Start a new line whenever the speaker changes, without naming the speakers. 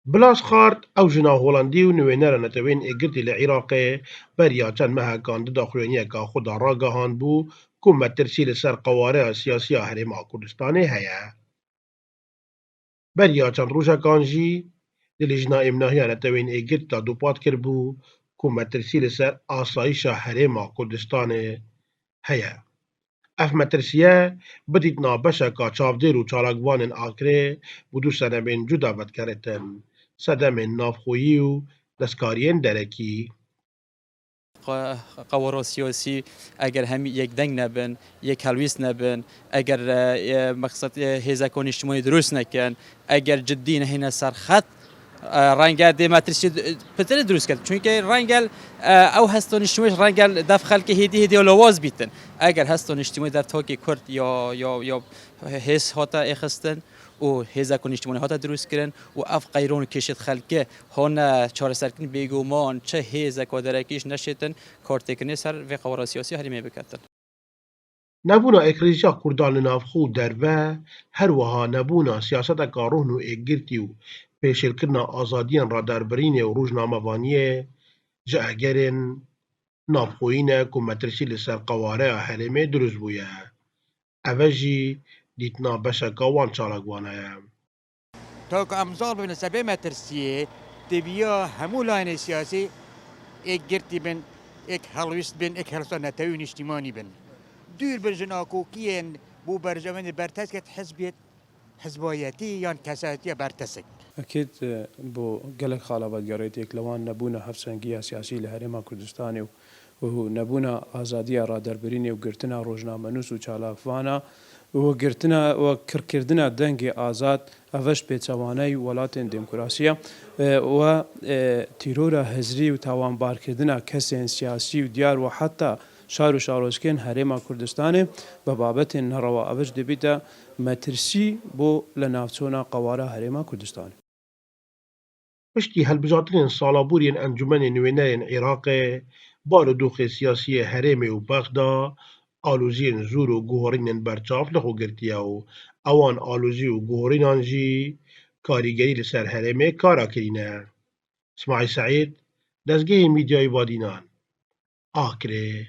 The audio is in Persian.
بلاس خارد ئەو ژنا هۆڵەندی و نوێنەرە نەتەوەین ئێگرتی لە عێراقê beriya çend mehekan di daxuyaniyeka xwe de ragihan bû ku metirsî li ser qewareya siyasî ya Herêma Kurdistanê heye. Beriya çend rojekan jî di Lîjna Îmnahiya Netewên Êgirt de dûpat kirbû ku metirsî li ser asayişa Herêma Kurdistanê heye. Ev metirsiye bidîtna beşeka çavdêr û çalakvanên akirê û du senebên cuda vedkeritin, sedemên navxweyî û destkariyên derekî.
قوارا سیاسی اگر هم یک دنگ نبن یک هلویس نبن اگر مقصد هیزکان اجتماعی درست نکن اگر جدی نهینه سرخط رنگل دیمترسی پتر درست کرد چون که رنگل او هستان اجتماعی رنگل دف خلق هدی لواز بیتن اگر هستان اجتماعی در تاکی کرد یا حس هاتا اخستن و هزکان اجتماعی هاتا درست کردن و اف قیرون کشید خلقه هان چهار سرکن بیگمان چه هزکا درکیش نشیتن کارتکنی سر و قوارا سیاسی هری میبکتن.
Nebûna ekleziya Kurdan li navxwe û derve, her wiha nebûna siyaseteka rûhin û êgirtî û pêşêlkirina azadiyên raderbirînê û rojnamevaniyê ji egerên navxweyî ne ku metirsî li ser qewareya herêmê durust bûye. Ev e jî dîtina beşeka wan çalakvan heye.
تا که امضا بین سبه مترسیه دویا همو لاین سیاسی ایک گرتی بین ایک هلویست بین ایک هلسان نتوین اجتماعی بین دور برجن آکوکیین بو برجمین برتسکت حزبیت حزبایتی یا کسایتی برتسک
أكيد بو قلق خالبات قريتك لوان نبونا هفسنجية سياسية لهريما كردستاني و نبونا آزادية رادربريني وقرتنا روجنا منوس و چالاكوانا وقرتنا وكركردنا دنگي آزاد أفش بيتسواني ولاتين ديمقراسية و تيرورا هزري و تاوان باركردنا كسين سياسي و ديار و حتى شار و شاروزكين هريما كردستاني ببابت نروا أفش دبيتا مترسي بو لنافتونا قوارا هريما كردستاني.
Piştî helbijartinên salaboriyên Encûmenê Nûênerên Iraqê, barûdûxê siyasî yê Herêmê û Bexda, aloziyên zûr û guherînên berçav li xwe girtiye û ewan alozî û guherînan jî karîgerî li ser herêmê kara kirîne. İsmaîl Seîd, Dezgehê Mîdyayê Vadînan, Akirê.